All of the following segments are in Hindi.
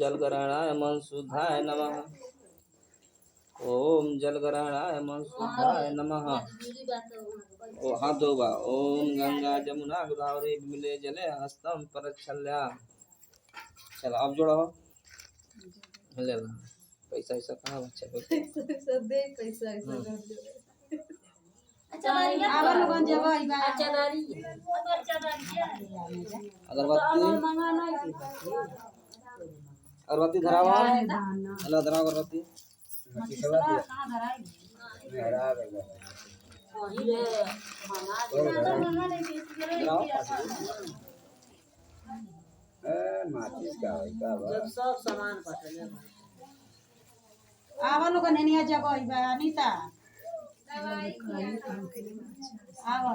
जलग्रहणाय मनशुद्धाय नमः। ओम जलग्रहणाय मनशुद्धाय नमः। ओ हाथ धोबा। ओम गंगा जमुना गोदावरी मिले जले हस्तम परच्छल्या। चलो अब जोड़ो ले ला पैसा ऐसा कहाँ बच्चा पैसा दे पैसा ऐसा कर दे। अच्छा आवर लोगन जगह इबा अच्छा दारी अगरबत्ती अगरबत्ती धरावा अल्लाह धरावा अगरबत्ती कहाँ धराई धरा गया वही ले मंगा माचिस का जब सब सामान पटले आवा लोगन एनिया जगह इबा अनीता आवा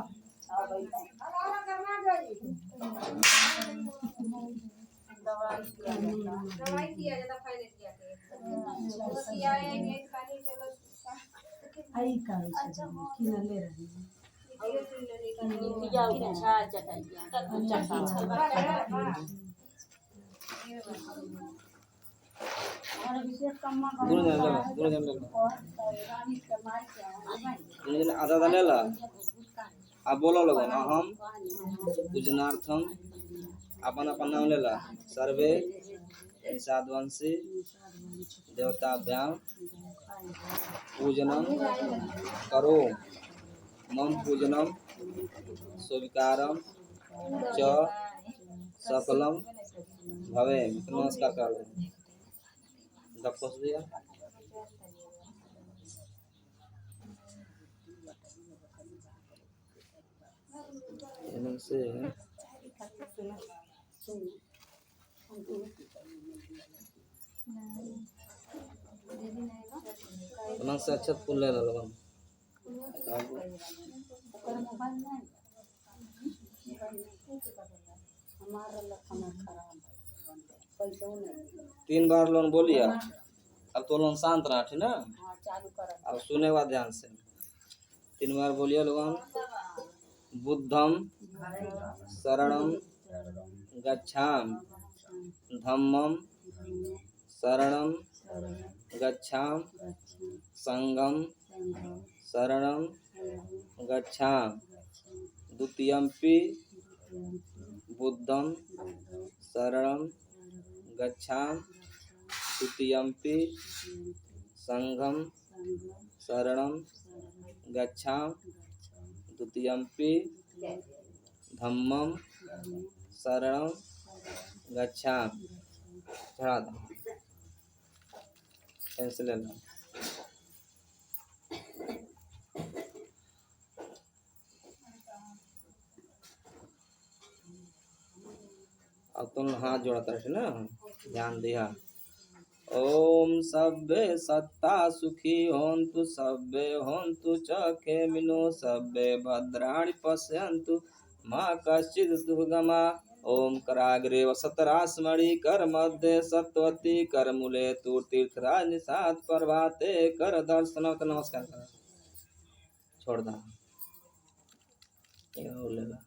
दवाई किया ज्यादा फायदा किया किया है नहीं खाली चलो आई का कि न ले रही किया अच्छा चटाइया और विशेष कम्मा आधा ले ला अब बोलो लोगो हम पूजनार्थम अपन अपन नाम ले ला सर्वे निषादवंशी देवताभ्याम पूजनम करो मम पूजनम स्वीकारम च सफलम भवे। नमस्कार करो दक्ष दिया से से अच्छा फूल ले लो तीन बार लोन बोलिए अब तो लोन शांत रहा थी ना अब सुने हुआ ध्यान से तीन बार बोलिए लोगन बुद्धम शरणम गच्छामि धम्मम शरणम गच्छामि संघम शरणम गच्छामि द्वितीयम्पि बुद्धम शरणम गच्छामि तृतीयम्पि संघम शरणम गच्छामि द्वितीयम्पि धम्मम शरणम गच्छामि। चढ़ा दो ऐसे ले लो अब तुम हाथ जोड़ता है ना ध्यान दिया। ओम सब्बे सत्ता सुखी होन्तु सब्बे होन्तु च खेमिनो सब्बे भद्राणि पश्यन्तु माँ कश्चित् दुर्गमा। ओम कराग्रे वसतरास्मणि कर मध्ये सत्वती कर मूले तु तीर्थराज निषाद प्रभाते कर दर्शन। नमस्कार कर छोड़ दा लेगा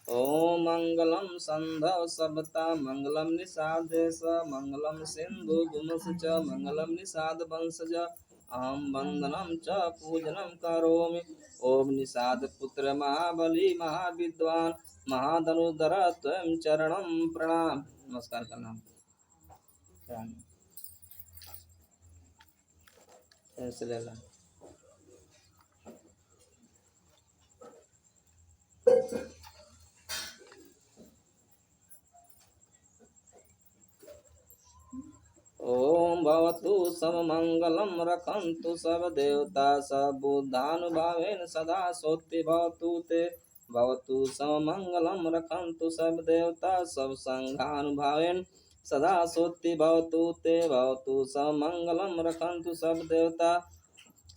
ओम मंगलम संधव सबता मंगलम निषादेश मंगलम सिंधु गुमस च मंगलम निषाद वंशज अहम वंदनम च पूजनम करोमि। ओम निषाद पुत्र महाबली महाविद्वान महाधनुधर त्वं चरणम प्रणाम। नमस्कार करना ऐसे ले ला ओम भवतु सममंगलम रखन्तु सब देवता सब बुद्धानुभावेन सदा सोत्ति भवतु ते। भवतु सममंगलम रखन्तु सब देवता सब संघानुभावेन सदा सोत्ति भवतु ते। भवतु सममंगलम रखन्तु सब देवता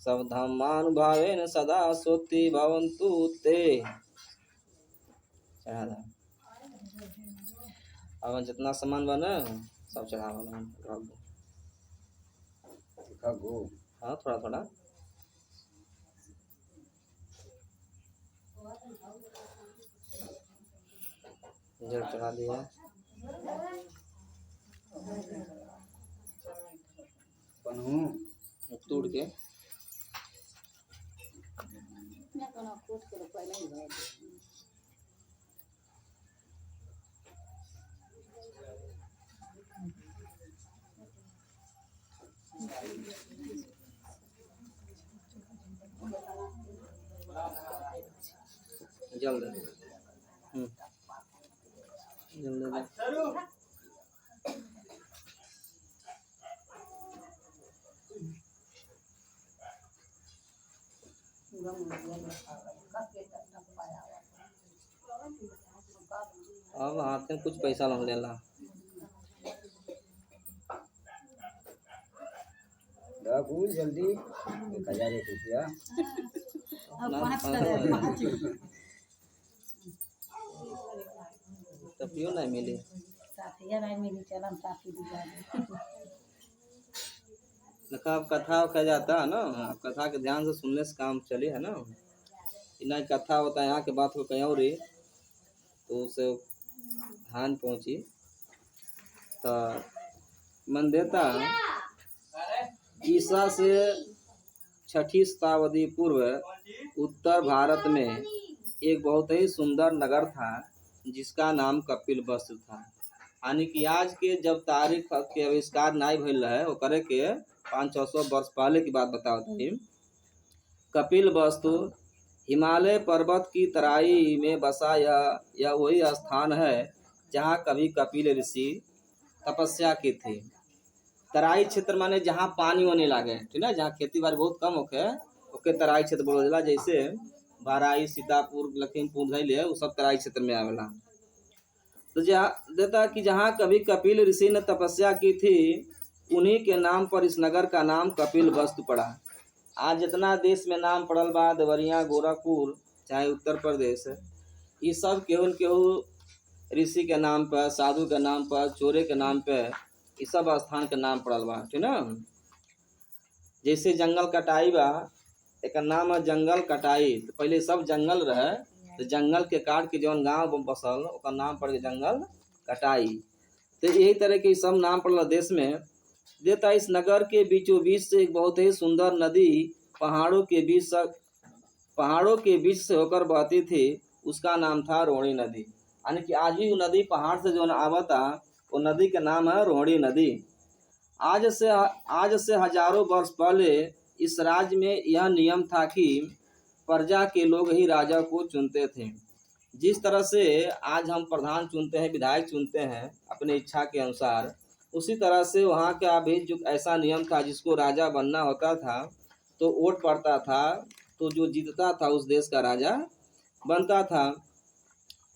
सब धम्मानुभावेन सदा सोत्ति भवन्तु ते। चढ़ा दो अब जितना सामान बने सब चढ़ावा। हाँ थोड़ा थोड़ा। जल चढ़ा दिया। तोड़ के जल दे। जल दे। अब हाथ में कुछ पैसा लग लेला। जल्दी 1000 रुपया तपियो नहीं मिली। देखा अब कथा कह जाता है ना, अब कथा के ध्यान से सुनने से काम चले है ना। इतना कथा होता है यहाँ के बात को कहीं और ही तो उसे हानि पहुंची तो मन देता ईसा से 6ठी शताब्दी पूर्व उत्तर भारत में एक बहुत ही सुंदर नगर था जिसका नाम कपिलवस्तु था। यानी कि आज के जब तारीख के आविष्कार नहीं भइल है वो करे के 500-600 वर्ष पहले की बात बताओ थी। कपिलवस्तु हिमालय पर्वत की तराई में बसा यह वही स्थान है जहाँ कभी कपिल ऋषि तपस्या की थी। तराई क्षेत्र माने जहाँ पानी होने लगे, ठीक है, जहाँ खेती बाड़ी बहुत कम होके ओके तराई क्षेत्र बोला जाला। जैसे बाराई, सीतापुर, लखीमपुर धैले वो सब तराई क्षेत्र में आवेला। तो जहाँ देता कि जहाँ कभी कपिल ऋषि ने तपस्या की थी उन्हीं के नाम पर इस नगर का नाम कपिलवस्तु पड़ा। आज जितना देश में नाम पड़ल बा, देवरिया, गोरखपुर, चाहे उत्तर प्रदेश, ये सब केहू ऋषि के नाम पर, साधु के नाम पर, चोरे के नाम पे ये सब स्थान के नाम पड़ल बा, ठीक ना। जैसे जंगल कटाई बा, एक नाम है जंगल कटाई। तो पहले सब जंगल रहे तो जंगल के काट के जौन गांव बसल ओकर नाम पड़ गया जंगल कटाई। तो यही तरह के सब नाम पड़ल देश में। देता इस नगर के बीचों बीच से एक बहुत ही सुंदर नदी पहाड़ों के बीच से होकर बहती थी, उसका नाम था रोहिणी नदी। यानी कि आज भी वो नदी पहाड़ से जो आवता वो नदी का नाम है रोहिणी नदी। आज से हजारों वर्ष पहले इस राज्य में यह नियम था कि प्रजा के लोग ही राजा को चुनते थे। जिस तरह से आज हम प्रधान चुनते हैं, विधायक चुनते हैं अपने इच्छा के अनुसार, उसी तरह से वहाँ का भी जो ऐसा नियम था जिसको राजा बनना होता था तो वोट पड़ता था, तो जो जीतता था उस देश का राजा बनता था।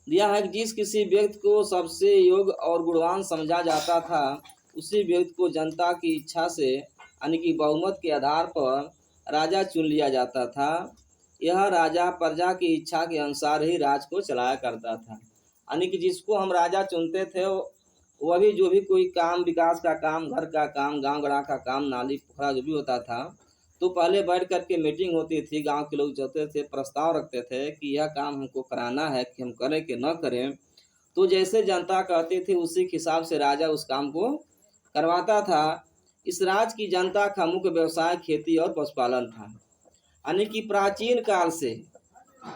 दिया है कि जिस किसी व्यक्ति को सबसे योग्य और गुणवान समझा जाता था उसी व्यक्ति को जनता की इच्छा से यानी कि बहुमत के आधार पर राजा चुन लिया जाता था। यह राजा प्रजा की इच्छा के अनुसार ही राज को चलाया करता था। यानी कि जिसको हम राजा चुनते थे वह भी जो भी कोई काम, विकास का काम, घर का काम, गांव गड़ा का काम, नाली पोखरा जो भी होता था तो पहले बैठ करके मीटिंग होती थी, गांव के लोग जाते थे, प्रस्ताव रखते थे कि यह काम हमको कराना है कि हम करें कि न करें। तो जैसे जनता कहती थी उसी के हिसाब से राजा उस काम को करवाता था। इस राज्य की जनता का मुख्य व्यवसाय खेती और पशुपालन था। यानी कि प्राचीन काल से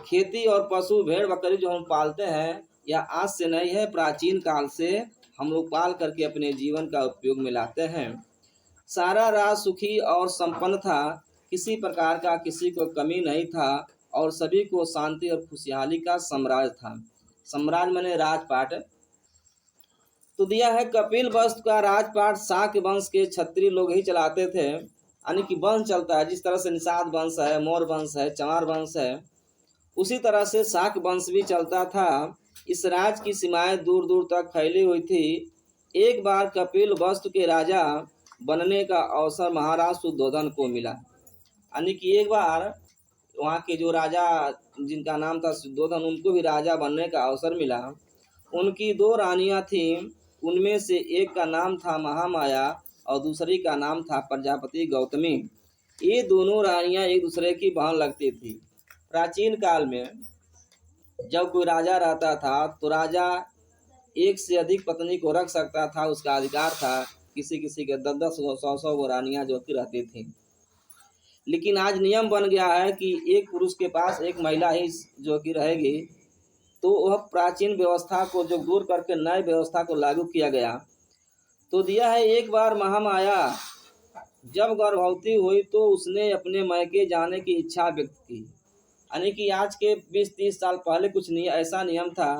खेती और पशु, भेड़ बकरी जो हम पालते हैं यह आज से नहीं है, प्राचीन काल से हम लोग पाल करके अपने जीवन का उपयोग में लाते हैं। सारा राज्य सुखी और संपन्न था, किसी प्रकार का किसी को कमी नहीं था और सभी को शांति और खुशहाली का साम्राज्य था। साम्राज्य माने राजपाट। तो दिया है कपिलवस्तु का राजपाट शाक्य वंश के क्षत्रिय लोग ही चलाते थे। यानी कि वंश चलता है, जिस तरह से निषाद वंश है, मौर्य वंश है, चमार वंश है, उसी तरह से शाक्य वंश भी चलता था। इस राज्य की सीमाएं दूर दूर तक फैली हुई थी। एक बार कपिलवस्तु के राजा बनने का अवसर महाराज शुद्धोधन को मिला। यानी कि एक बार वहाँ के जो राजा जिनका नाम था शुद्धोधन, उनको भी राजा बनने का अवसर मिला। उनकी 2 रानियां थीं, उनमें से एक का नाम था महामाया और दूसरी का नाम था प्रजापति गौतमी। ये दोनों रानियां एक दूसरे की बहन लगती थी। प्राचीन काल में जब कोई राजा रहता था तो राजा एक से अधिक पत्नी को रख सकता था, उसका अधिकार था। किसी किसी के 10-10 100-100 वो रानियां जो कि रहती थी। लेकिन आज नियम बन गया है कि एक पुरुष के पास एक महिला ही जो कि रहेगी। तो वह प्राचीन व्यवस्था को जो दूर करके नई व्यवस्था को लागू किया गया। तो दिया है, एक बार महामाया जब गर्भवती हुई तो उसने अपने मैके जाने की इच्छा व्यक्त की। यानी कि आज के 20-30 साल पहले कुछ नहीं ऐसा नियम था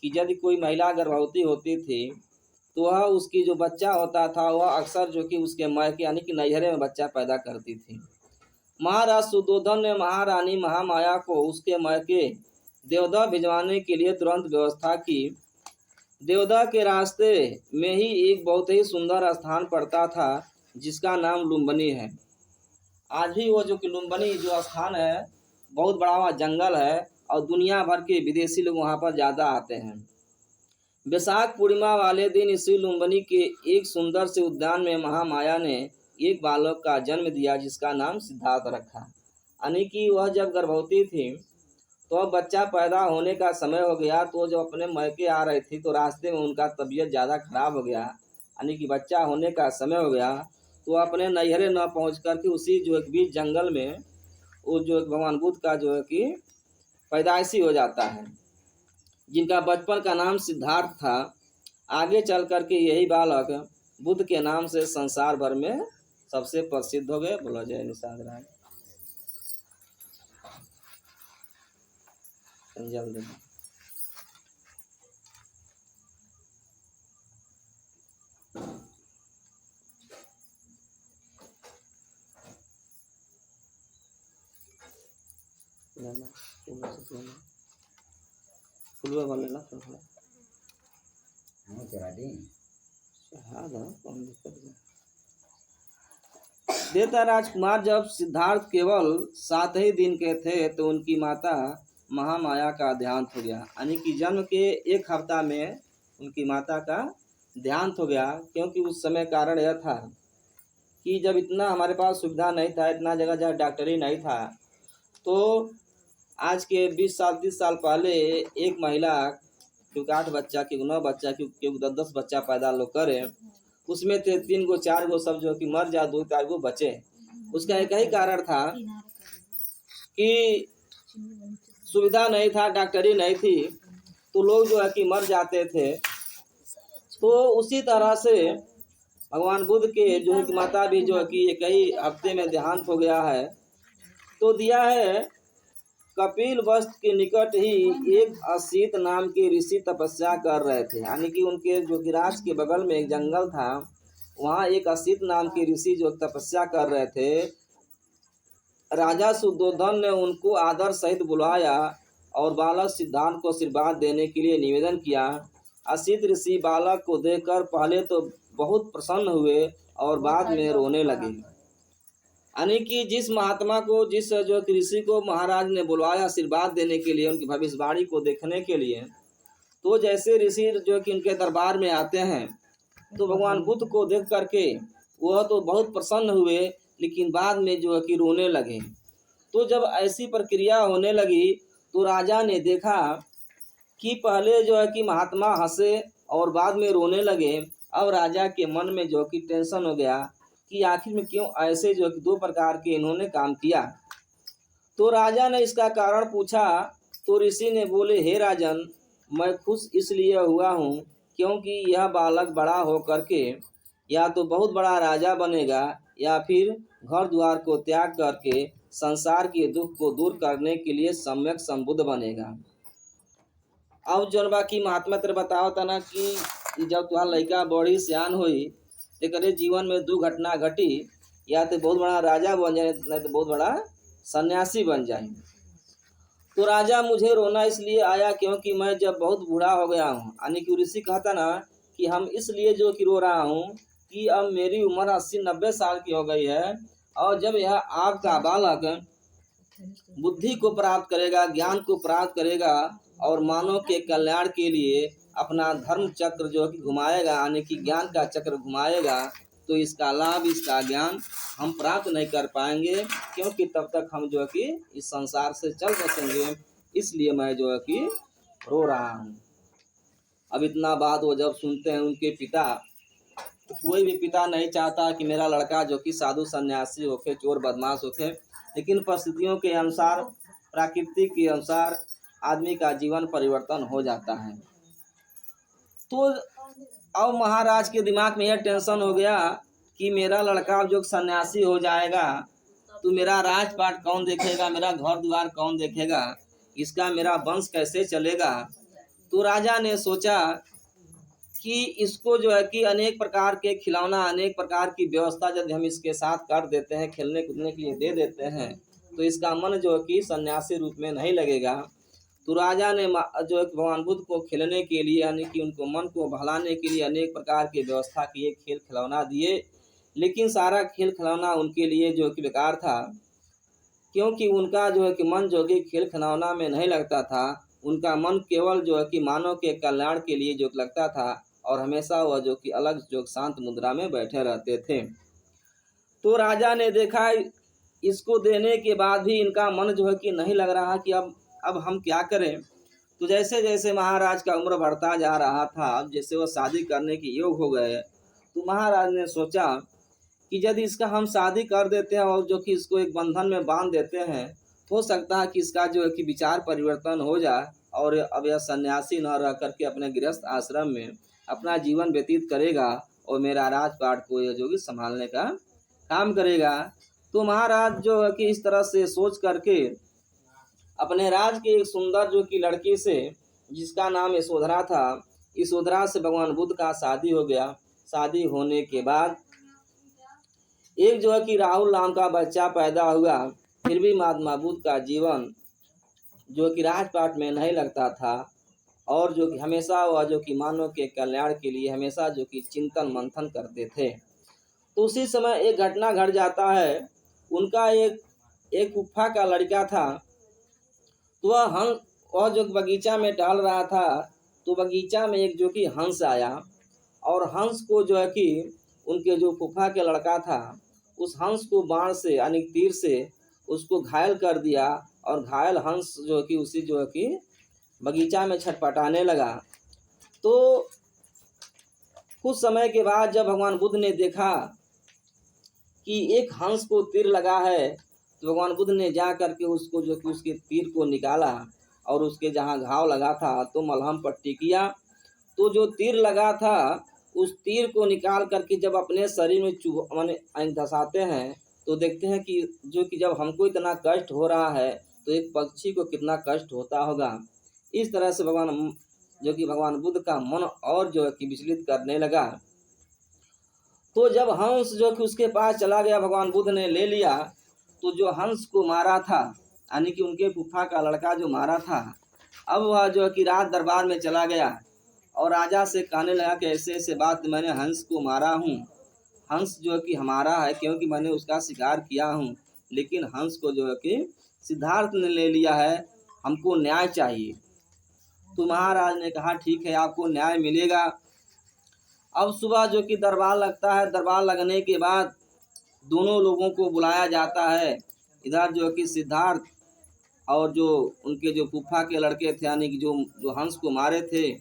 कि यदि कोई महिला गर्भवती होती थी तो वह उसकी जो बच्चा होता था वह अक्सर जो कि उसके मैके यानी कि नैहरे में बच्चा पैदा करती थी। महाराज सुद्धोधन ने महारानी महामाया को उसके मैके देवदा भिजवाने के लिए तुरंत व्यवस्था की। देवदा के रास्ते में ही एक बहुत ही सुंदर स्थान पड़ता था जिसका नाम लुम्बिनी है। आज भी वो जो कि लुम्बिनी जो स्थान है बहुत बड़ा वहाँ जंगल है और दुनिया भर के विदेशी लोग वहाँ पर ज़्यादा आते हैं। वैशाख पूर्णिमा वाले दिन इसी लुम्बिनी के एक सुंदर से उद्यान में महामाया ने एक बालक का जन्म दिया जिसका नाम सिद्धार्थ रखा। यानी कि वह जब गर्भवती थी तो अब बच्चा पैदा होने का समय हो गया। तो जब अपने मैके आ रही थी तो रास्ते में उनका तबीयत ज़्यादा खराब हो गया, यानी कि बच्चा होने का समय हो गया। तो अपने नैहरे न पहुँच करके उसी जो एक बीच जंगल में वो जो एक भगवान बुद्ध का जो है कि पैदाइशी हो जाता है, जिनका बचपन का नाम सिद्धार्थ था। आगे चल करके यही बालक बुद्ध के नाम से संसार भर में सबसे प्रसिद्ध हो गए। बोला जय निषाद राय। जल्दी फुलवा वाले ना थोड़ा हाँ चला दी। हाँ ना कौन दिक्कत है। देवता राजकुमार जब सिद्धार्थ केवल 7 ही दिन के थे तो उनकी माता महामाया का देहांत हो गया। यानी कि जन्म के 1 हफ्ता में उनकी माता का देहांत हो गया। क्योंकि उस समय कारण यह था कि जब इतना हमारे पास सुविधा नहीं था, इतना जगह जहाँ डॉक्टर ही नहीं था, तो आज के 20 साल 30 साल पहले एक महिला क्योंकि 8 बच्चा क्योंकि 9 बच्चा क्योंकि 10-10 बच्चा पैदा लोग करे, उसमें थे 3 गो 4 गो सब जो कि मर जा, 2-4 गो बचे। उसका एक ही कारण था कि सुविधा नहीं था, डॉक्टरी नहीं थी, तो लोग जो है कि मर जाते थे। तो उसी तरह से भगवान बुद्ध के जो है कि माता भी जो है कि एक ही हफ्ते में देहांत हो गया है। तो दिया है, कपिल वस्तु के निकट ही एक असीत नाम के ऋषि तपस्या कर रहे थे। यानी कि उनके जो कि राज के बगल में एक जंगल था, वहाँ एक असीत नाम के ऋषि जो तपस्या कर रहे थे। राजा शुद्धोधन ने उनको आदर सहित बुलाया और बालक सिद्धार्थ को आशीर्वाद देने के लिए निवेदन किया। असीत ऋषि बालक को देखकर पहले तो बहुत प्रसन्न हुए और बाद में रोने लगे। यानी कि जिस महात्मा को, जिस जो ऋषि को महाराज ने बुलवाया आशीर्वाद देने के लिए, उनकी भविष्यवाणी को देखने के लिए, तो जैसे ऋषि जो कि उनके दरबार में आते हैं तो भगवान बुद्ध को देख करके वह तो बहुत प्रसन्न हुए, लेकिन बाद में जो है कि रोने लगे। तो जब ऐसी प्रक्रिया होने लगी तो राजा ने देखा कि पहले जो है कि महात्मा हंसे और बाद में रोने लगे। अब राजा के मन में जो कि टेंशन हो गया कि आखिर में क्यों ऐसे जो कि 2 प्रकार के इन्होंने काम किया। तो राजा ने इसका कारण पूछा तो ऋषि ने बोले, हे राजन, मैं खुश इसलिए हुआ हूँ क्योंकि यह बालक बड़ा हो करके या तो बहुत बड़ा राजा बनेगा या फिर घर द्वार को त्याग करके संसार के दुख को दूर करने के लिए सम्यक संबुद्ध बनेगा। अब जौन बाकी महात्मा तेरे बताओ था ना कि जब तुम्हारा लड़का बड़ी सियान हुई तो करे जीवन में 2 घटना घटी, या तो बहुत बड़ा राजा बन जाए नहीं तो बहुत बड़ा सन्यासी बन जाए। तो राजा मुझे रोना इसलिए आया क्योंकि मैं जब बहुत बूढ़ा हो गया हूँ। यानी कि ऋषि कहता ना कि हम इसलिए जो कि रो रहा हूँ कि अब मेरी उम्र 80-90 साल की हो गई है, और जब यह आपका बालक बुद्धि को प्राप्त करेगा, ज्ञान को प्राप्त करेगा और मानव के कल्याण के लिए अपना धर्म चक्र जो कि घुमाएगा, यानी कि ज्ञान का चक्र घुमाएगा, तो इसका लाभ, इसका ज्ञान हम प्राप्त नहीं कर पाएंगे, क्योंकि तब तक हम जो है कि इस संसार से चल बसेंगे। इसलिए मैं जो है कि रो रहा हूँ। अब इतना बात वो जब सुनते हैं उनके पिता, तो कोई भी पिता नहीं चाहता कि मेरा लड़का जो कि साधु सन्यासी होके, चोर बदमाश होके, लेकिन परिस्थितियों के अनुसार, प्रकृति के अनुसार आदमी का जीवन परिवर्तन हो जाता है। तो अब महाराज के दिमाग में यह टेंशन हो गया कि मेरा लड़का जो सन्यासी हो जाएगा तो मेरा राजपाट कौन देखेगा, मेरा घर द्वार कौन देखेगा, इसका मेरा वंश कैसे चलेगा। तो राजा ने सोचा कि इसको जो है कि अनेक प्रकार के खिलौना, अनेक प्रकार की व्यवस्था यदि हम इसके साथ कर देते हैं, खेलने कूदने के लिए दे देते हैं, तो इसका मन जो है कि सन्यासी रूप में नहीं लगेगा। तो राजा ने जो है भगवान बुद्ध को खेलने के लिए, यानी कि उनको मन को बहलाने के लिए अनेक प्रकार की व्यवस्था किए, खेल खिलौना दिए। लेकिन सारा खेल खिलौना उनके लिए जो कि बेकार था, क्योंकि उनका जो है कि मन जो कि खेल खिलौना में नहीं लगता था। उनका मन केवल जो है कि मानव के कल्याण के लिए जो लगता था, और हमेशा वह जो कि अलग जो शांत मुद्रा में बैठे रहते थे। तो राजा ने देखा इसको देने के बाद भी इनका मन जो है कि नहीं लग रहा कि अब हम क्या करें। तो जैसे जैसे महाराज का उम्र बढ़ता जा रहा था, अब जैसे वो शादी करने के योग हो गए, तो महाराज ने सोचा कि यदि इसका हम शादी कर देते हैं और जो कि इसको एक बंधन में बांध देते हैं, हो सकता है कि इसका जो है कि विचार परिवर्तन हो जाए और अब यह सन्यासी न रह करके अपने गृहस्थ आश्रम में अपना जीवन व्यतीत करेगा और मेरा राजपाट को यह जो कि संभालने का काम करेगा। तो महाराज जो है कि इस तरह से सोच करके अपने राज की एक सुंदर जो कि लड़की से, जिसका नाम यशोधरा था, यशोधरा से भगवान बुद्ध का शादी हो गया। शादी होने के बाद एक जो है कि राहुल नाम का बच्चा पैदा हुआ। फिर भी महात्मा बुद्ध का जीवन जो कि राजपाट में नहीं लगता था, और जो कि हमेशा वह जो कि मानव के कल्याण के लिए हमेशा जो कि चिंतन मंथन करते थे। तो उसी समय एक घटना घट जाता है। उनका एक फूफा का लड़का था, तो वह जो बगीचा में टहल रहा था, तो बगीचा में एक जो कि हंस आया, और हंस को जो है कि उनके जो फूफा के लड़का था, उस हंस को बाण से यानी तीर से उसको घायल कर दिया, और घायल हंस जो कि उसी जो है कि बगीचा में छटपटाने लगा। तो कुछ समय के बाद जब भगवान बुद्ध ने देखा कि एक हंस को तीर लगा है, तो भगवान बुद्ध ने जा करके उसको जो कि उसके तीर को निकाला, और उसके जहाँ घाव लगा था तो मलहम पट्टी किया। तो जो तीर लगा था उस तीर को निकाल करके जब अपने शरीर में माने धंसाते हैं, तो देखते हैं कि जो कि जब हमको इतना कष्ट हो रहा है, तो एक पक्षी को कितना कष्ट होता होगा। इस तरह से भगवान बुद्ध का मन और जो है कि विचलित करने लगा। तो जब हंस जो कि उसके पास चला गया, भगवान बुद्ध ने ले लिया। तो जो हंस को मारा था, यानी कि उनके फूफा का लड़का जो मारा था, अब वह जो कि राज दरबार में चला गया और राजा से कहने लगा कि ऐसे ऐसे बात, मैंने हंस को मारा हूँ। हंस जो कि हमारा है, क्योंकि मैंने उसका शिकार किया हूँ, लेकिन हंस को जो है कि सिद्धार्थ ने ले लिया है, हमको न्याय चाहिए। तो महाराज ने कहा ठीक है, आपको न्याय मिलेगा। अब सुबह जो कि दरबार लगता है। दरबार लगने के बाद दोनों लोगों को बुलाया जाता है। इधर जो कि सिद्धार्थ और जो उनके जो फूफा के लड़के थे, यानी कि जो हंस को मारे थे,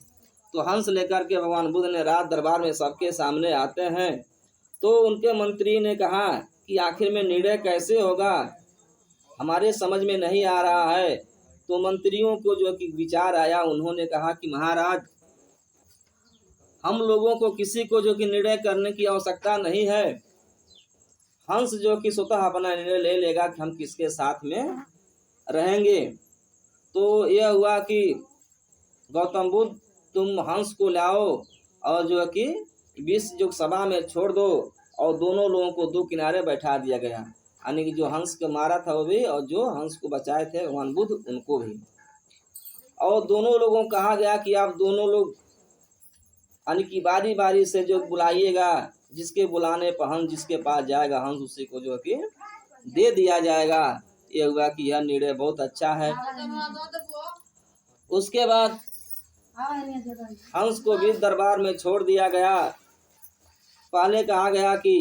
तो हंस लेकर के भगवान बुद्ध ने राज दरबार में सबके सामने आते हैं। तो उनके मंत्री ने कहा कि आखिर में निर्णय कैसे होगा, हमारे समझ में नहीं आ रहा है। तो मंत्रियों को जो कि विचार आया, उन्होंने कहा कि महाराज, हम लोगों को किसी को जो कि निर्णय करने की आवश्यकता नहीं है। हंस जो कि स्वतः अपना निर्णय ले लेगा कि हम किसके साथ में रहेंगे। तो यह हुआ कि गौतम बुद्ध, तुम हंस को लाओ और जो है कि विश्व जो सभा में छोड़ दो, और दोनों लोगों को दो किनारे बैठा दिया गया, यानी कि जो हंस को मारा था वो भी, और जो हंस को बचाए थे भगवान बुद्ध उनको भी। और दोनों लोगों को कहा गया कि आप दोनों लोग यानी कि बारी बारी से जो बुलाइएगा, जिसके बुलाने पर हंस जिसके पास जाएगा, हंस उसी को जो कि दे दिया जाएगा। ये हुआ कि यह निर्णय बहुत अच्छा है। उसके बाद हंस को भी दरबार में छोड़ दिया गया। पहले कहा गया कि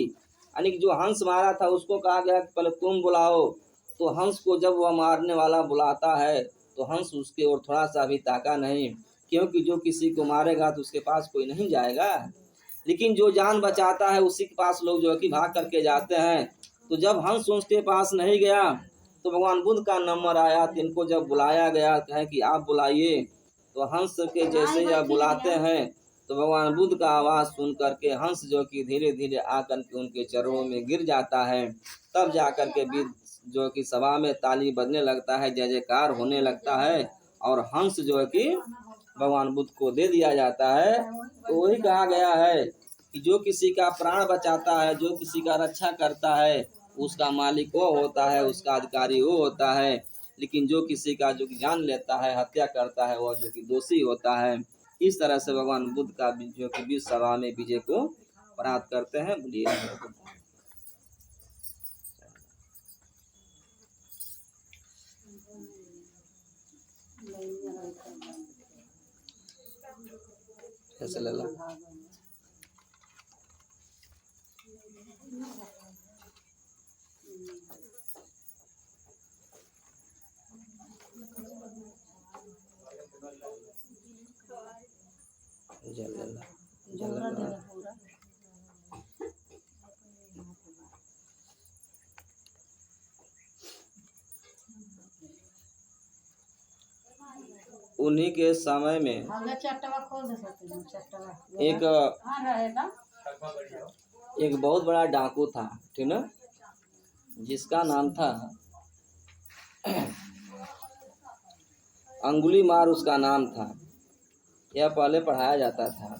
यानी कि जो हंस मारा था उसको कहा गया कि पहले तुम बुलाओ। तो हंस को जब वह मारने वाला बुलाता है तो हंस उसके ओर थोड़ा सा भी ताका नहीं, क्योंकि जो किसी को मारेगा तो उसके पास कोई नहीं जाएगा। लेकिन जो जान बचाता है उसी के पास लोग जो है कि भाग करके जाते हैं। तो जब हंस उसके पास नहीं गया तो भगवान बुद्ध का नंबर आया, तो इनको जब बुलाया गया है कि आप बुलाइए, तो हंस के जैसे जब बुलाते हैं तो भगवान बुद्ध का आवाज़ सुन करके हंस जो कि धीरे धीरे आकर के उनके चरणों में गिर जाता है। तब जाकर के जो कि सभा में ताली बजने लगता है, जय जयकार होने लगता है, और हंस जो है कि भगवान बुद्ध को दे दिया जाता है। तो वही कहा गया है कि जो किसी का प्राण बचाता है, जो किसी का रक्षा करता है, उसका मालिक वो होता है, उसका अधिकारी वो होता है। लेकिन जो किसी का जो जान लेता है, हत्या करता है, वह जो कि दोषी होता है। इस तरह से भगवान बुद्ध का जो कि विश्व सभा में विजय को प्राप्त करते हैं। बोलिए कैसे लला उन्हीं के समय में एक बहुत बड़ा डाकू था, ठीक ना, जिसका नाम था अंगुलीमार, उसका नाम था। यह पहले पढ़ाया जाता था।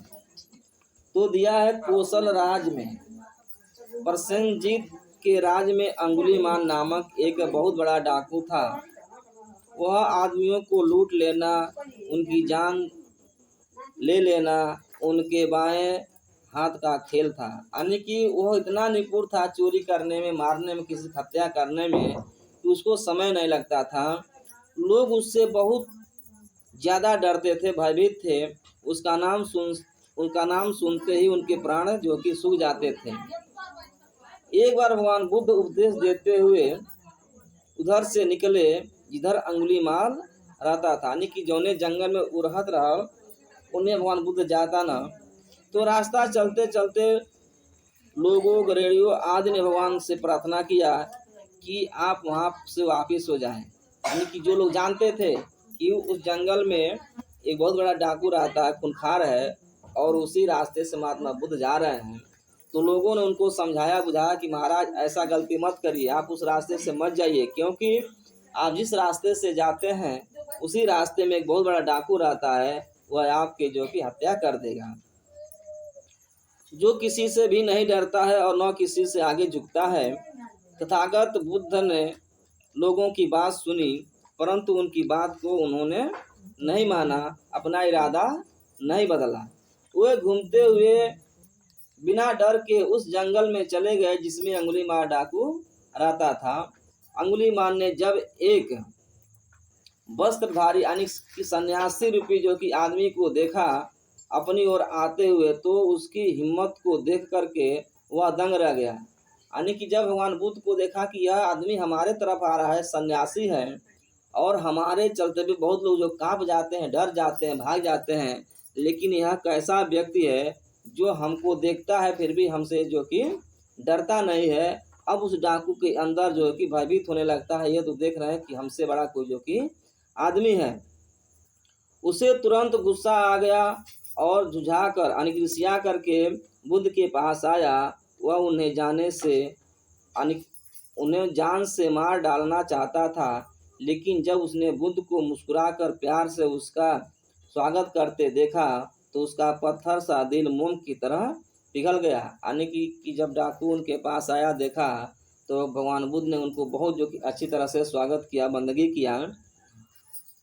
तो दिया है कौशल राज में, प्रसेनजीत के राज में अंगुलीमार नामक एक बहुत बड़ा डाकू था। वह आदमियों को लूट लेना, उनकी जान ले लेना उनके बाएं हाथ का खेल था। यानी कि वह इतना निपुण था चोरी करने में, मारने में, किसी की हत्या करने में, कि उसको समय नहीं लगता था। लोग उससे बहुत ज़्यादा डरते थे, भयभीत थे। उनका नाम सुनते ही उनके प्राण जो कि सूख जाते थे। एक बार भगवान बुद्ध उपदेश देते हुए उधर से निकले जिधर अंगुलीमाल रहता था। यानी कि जौने जंगल में उड़हत रहा, उन्हें भगवान बुद्ध जाता ना, तो रास्ता चलते चलते लोगों, गरेड़ियों आदि ने भगवान से प्रार्थना किया कि आप वहाँ से वापिस हो जाएं। यानी कि जो लोग जानते थे कि उस जंगल में एक बहुत बड़ा डाकू रहता है, खूंखार है, और उसी रास्ते से महात्मा बुद्ध जा रहे हैं, तो लोगों ने उनको समझाया बुझाया कि महाराज ऐसा गलती मत करिए, आप उस रास्ते से मत जाइए, क्योंकि आप जिस रास्ते से जाते हैं उसी रास्ते में एक बहुत बड़ा डाकू रहता है, वह आपके जो कि हत्या कर देगा। जो किसी से भी नहीं डरता है और न किसी से आगे झुकता है। तथागत बुद्ध ने लोगों की बात सुनी, परंतु उनकी बात को उन्होंने नहीं माना, अपना इरादा नहीं बदला। वे घूमते हुए बिना डर के उस जंगल में चले गए जिसमें अंगुलीमार डाकू रहता था। अंगुलीमार ने जब एक वस्त्रधारी यानी कि सन्यासी रूपी जो कि आदमी को देखा अपनी ओर आते हुए, तो उसकी हिम्मत को देख करके वह दंग रह गया। यानी कि जब भगवान बुद्ध को देखा कि यह आदमी हमारे तरफ आ रहा है, सन्यासी है, और हमारे चलते भी बहुत लोग जो कांप जाते हैं, डर जाते हैं, भाग जाते हैं, लेकिन यह कैसा व्यक्ति है जो हमको देखता है फिर भी हमसे जो कि डरता नहीं है। अब उस डाकू के अंदर जो कि भयभीत होने लगता है, ये तो देख रहे हैं कि हमसे बड़ा कोई जो कि आदमी है। उसे तुरंत गुस्सा आ गया और झुझाकर यानी कि रिसिया करके बुद्ध के पास आया। वह उन्हें जान से मार डालना चाहता था, लेकिन जब उसने बुद्ध को मुस्कुराकर प्यार से उसका स्वागत करते देखा तो उसका पत्थर सा दिल मोम की तरह पिघल गया। यानी कि जब डाकू उनके पास आया, देखा, तो भगवान बुद्ध ने उनको बहुत जो कि अच्छी तरह से स्वागत किया, बंदगी किया।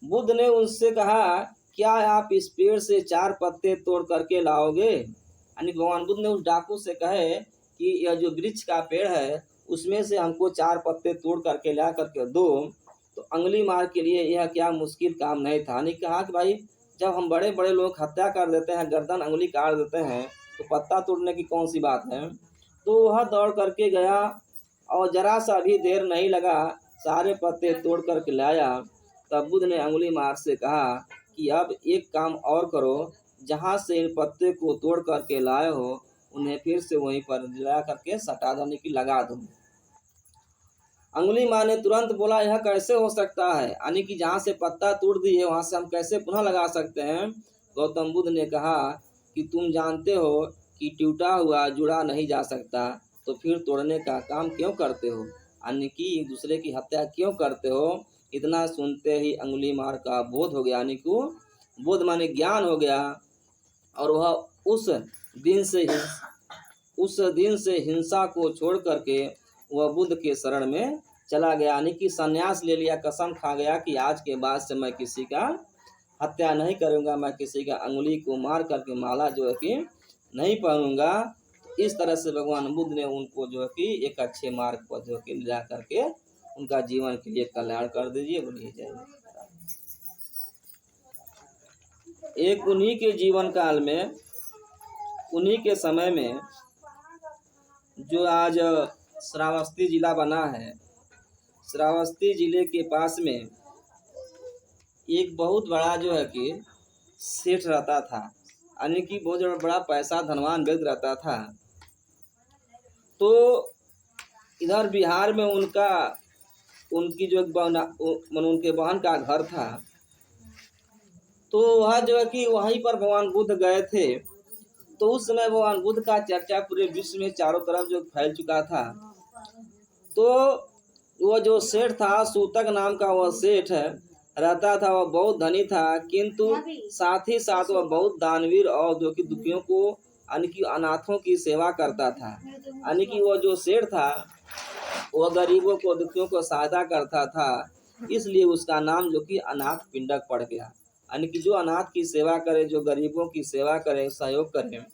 बुद्ध ने उनसे कहा, क्या आप इस पेड़ से 4 पत्ते तोड़ करके लाओगे? यानी भगवान बुद्ध ने उस डाकू से कहे कि यह जो वृक्ष का पेड़ है उसमें से हमको 4 पत्ते तोड़ करके ला करके दो। तो अंगुलीमार के लिए यह क्या मुश्किल काम नहीं था। यानी कहा कि भाई जब हम बड़े बड़े लोग हत्या कर देते हैं, गर्दन अंगुली काट देते हैं, तो पत्ता तोड़ने की कौन सी बात है। तो वह दौड़ करके गया और जरा सा भी देर नहीं लगा, सारे पत्ते तोड़ करके लाया। तब बुद्ध ने अंगुली मार से कहा कि अब एक काम और करो, जहाँ से इन पत्ते को तोड़ करके लाए हो उन्हें फिर से वहीं पर ला करके सटा देने की लगा दो। अंगुली मार ने तुरंत बोला, यह कैसे हो सकता है, यानी कि जहाँ से पत्ता तोड़ दी है वहाँ से हम कैसे पुनः लगा सकते हैं। गौतम बुद्ध ने कहा कि तुम जानते हो कि टूटा हुआ जुड़ा नहीं जा सकता, तो फिर तोड़ने का काम क्यों करते हो, यानी कि एक दूसरे की हत्या क्यों करते हो। इतना सुनते ही अंगुली मार का बोध हो गया, यानी कि बोध माने ज्ञान हो गया, और वह उस दिन से हिंसा को छोड़ करके वह बुद्ध के शरण में चला गया, यानी कि संन्यास ले लिया, कसम खा गया कि आज के बाद से मैं किसी का हत्या नहीं करूंगा, मैं किसी का अंगुली को मार करके माला जो है कि नहीं पहनूंगा। तो इस तरह से भगवान बुद्ध ने उनको जो है कि एक अच्छे मार्ग पर जो है कि ला करके उनका जीवन के लिए कल्याण कर दीजिए। बोलिए जय। एक उन्हीं के जीवन काल में, उन्हीं के समय में जो आज श्रावस्ती जिला बना है, श्रावस्ती जिले के पास में एक बहुत बड़ा जो है कि सेठ रहता था, यानी कि बहुत बड़ा पैसा धनवान व्यक्ति रहता था। तो इधर बिहार में उनकी जो उनके बहन का घर था, तो वह जो है कि वहीं पर भगवान बुद्ध गए थे। तो उस समय भगवान बुद्ध का चर्चा पूरे विश्व में चारों तरफ जो फैल चुका था। तो वह जो सेठ था, सूतक नाम का वह सेठ रहता था, वह बहुत धनी था, किंतु साथ ही साथ वह बहुत दानवीर और जो कि दुखियों को यानी कि अनाथों की सेवा करता था। यानी कि वह जो सेठ था वह गरीबों को दुखियों को सहायता करता था, इसलिए उसका नाम जो कि अनाथ पिंडक पड़ गया। यानी कि जो अनाथ की सेवा करे, जो गरीबों की सेवा करे, सहयोग करे,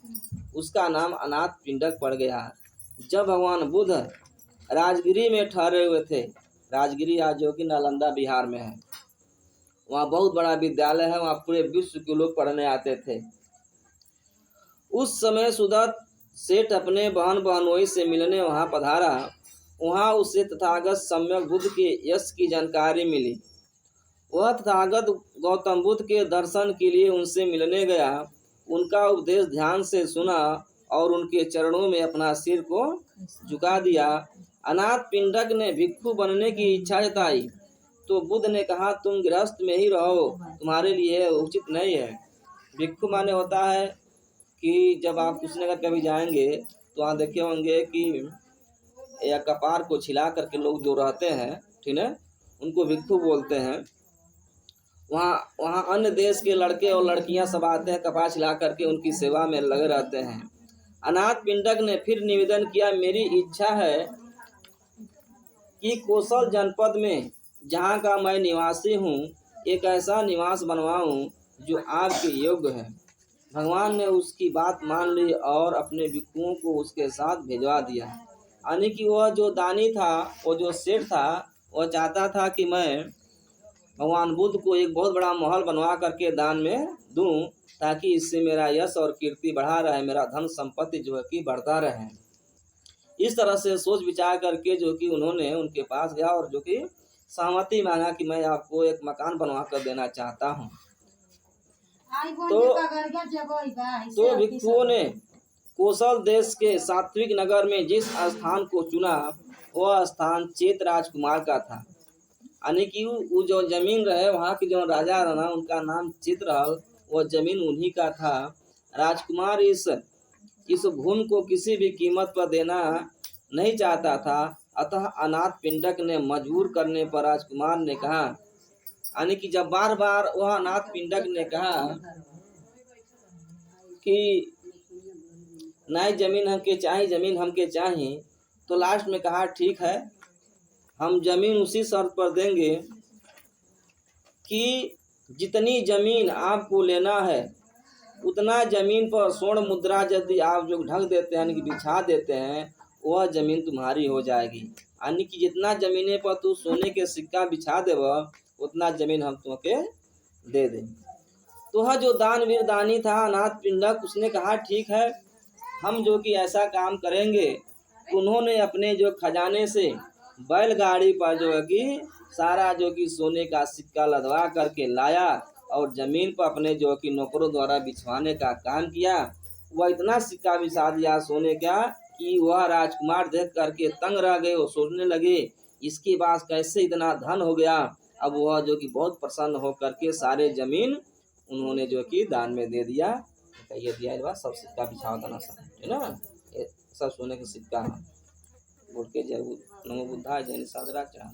उसका नाम अनाथ पिंडक पड़ गया। जब भगवान बुद्ध राजगिरी में ठहरे हुए थे, राजगिरी आज जो कि नालंदा बिहार में है, वहाँ बहुत बड़ा विद्यालय है, वहाँ पूरे विश्व के लोग पढ़ने आते थे। उस समय सुदत्त सेठ अपने बहन बहनोई से मिलने वहाँ पधारा। वहाँ उसे तथागत सम्यक बुद्ध के यश की जानकारी मिली। वह तथागत गौतम बुद्ध के दर्शन के लिए उनसे मिलने गया, उनका उपदेश ध्यान से सुना और उनके चरणों में अपना सिर को झुका दिया। अनाथ पिंडक ने भिक्षु बनने की इच्छा जताई, तो बुद्ध ने कहा, तुम गृहस्थ में ही रहो, तुम्हारे लिए उचित नहीं है। भिक्षु माने होता है कि जब आप कुशीनगर कभी जाएंगे तो वहाँ देखे होंगे कि या कपार को छिला करके लोग जो रहते हैं, ठीक है, उनको भिक्षु बोलते हैं। वहाँ अन्य देश के लड़के और लड़कियां सब आते हैं, कपार छिला करके उनकी सेवा में लगे रहते हैं। अनाथ पिंडक ने फिर निवेदन किया, मेरी इच्छा है कि कौशल जनपद में जहाँ का मैं निवासी हूँ, एक ऐसा निवास बनवाऊँ जो आपके योग्य है। भगवान ने उसकी बात मान ली और अपने भिक्षुओं को उसके साथ भिजवा दिया। यानी कि वह जो दानी था, वो जो सेठ था, वह चाहता था कि मैं भगवान बुद्ध को एक बहुत बड़ा महल बनवा करके दान में दूं, ताकि इससे मेरा यश और कीर्ति बढ़ा रहे, मेरा धन संपत्ति जो है कि बढ़ता रहे। इस तरह से सोच विचार करके जो कि उन्होंने उनके पास गया और जो कि सहमति मांगा कि मैं आपको एक मकान बनवा कर देना चाहता हूँ। तो भिक्षुओं ने कौशल देश के सात्विक नगर में जिस स्थान को चुना, वह स्थान चेत राजकुमार का था। यानी कि वो जो जमीन रहे, वहाँ के जो राजा रहा, उनका नाम चित रहल, वह जमीन उन्हीं का था। राजकुमार इस भूमि को किसी भी कीमत पर देना नहीं चाहता था, अतः अनाथ पिंडक ने मजबूर करने पर राजकुमार ने कहा, यानी कि जब बार बार वह अनाथ पिंडक ने कहा कि नहीं जमीन हमके चाहिए, तो लास्ट में कहा ठीक है, हम जमीन उसी शर्त पर देंगे कि जितनी जमीन आपको लेना है उतना जमीन पर स्वर्ण मुद्रा यदि आप जो ढक देते हैं, यानी कि बिछा देते हैं, वह जमीन तुम्हारी हो जाएगी। यानी कि जितना जमीने पर तू सोने के सिक्का बिछा देगा, उतना जमीन हम तुम्हें दे देंगे। तो वह जो दानवीर दानी था अनाथ पिंडक, उसने कहा ठीक है, हम जो कि ऐसा काम करेंगे। उन्होंने अपने जो खजाने से बैलगाड़ी पर जो है कि सारा जो कि सोने का सिक्का लदवा करके लाया और जमीन पर अपने जो कि नौकरों द्वारा बिछवाने का काम किया। वह इतना सिक्का बिछा दिया सोने का कि वह राजकुमार देख करके तंग रह गए। वो सोचने लगे इसके पास कैसे इतना धन हो गया। अब वह जो कि बहुत प्रसन्न हो करके सारे जमीन उन्होंने जो कि दान में दे दिया। ये दिया बा सब सिक्का बिछाओ था ना सब, है ना, ये सब सोने का सिक्का बोल के जय नमो बुद्धाय जय साधरा चढ़ा।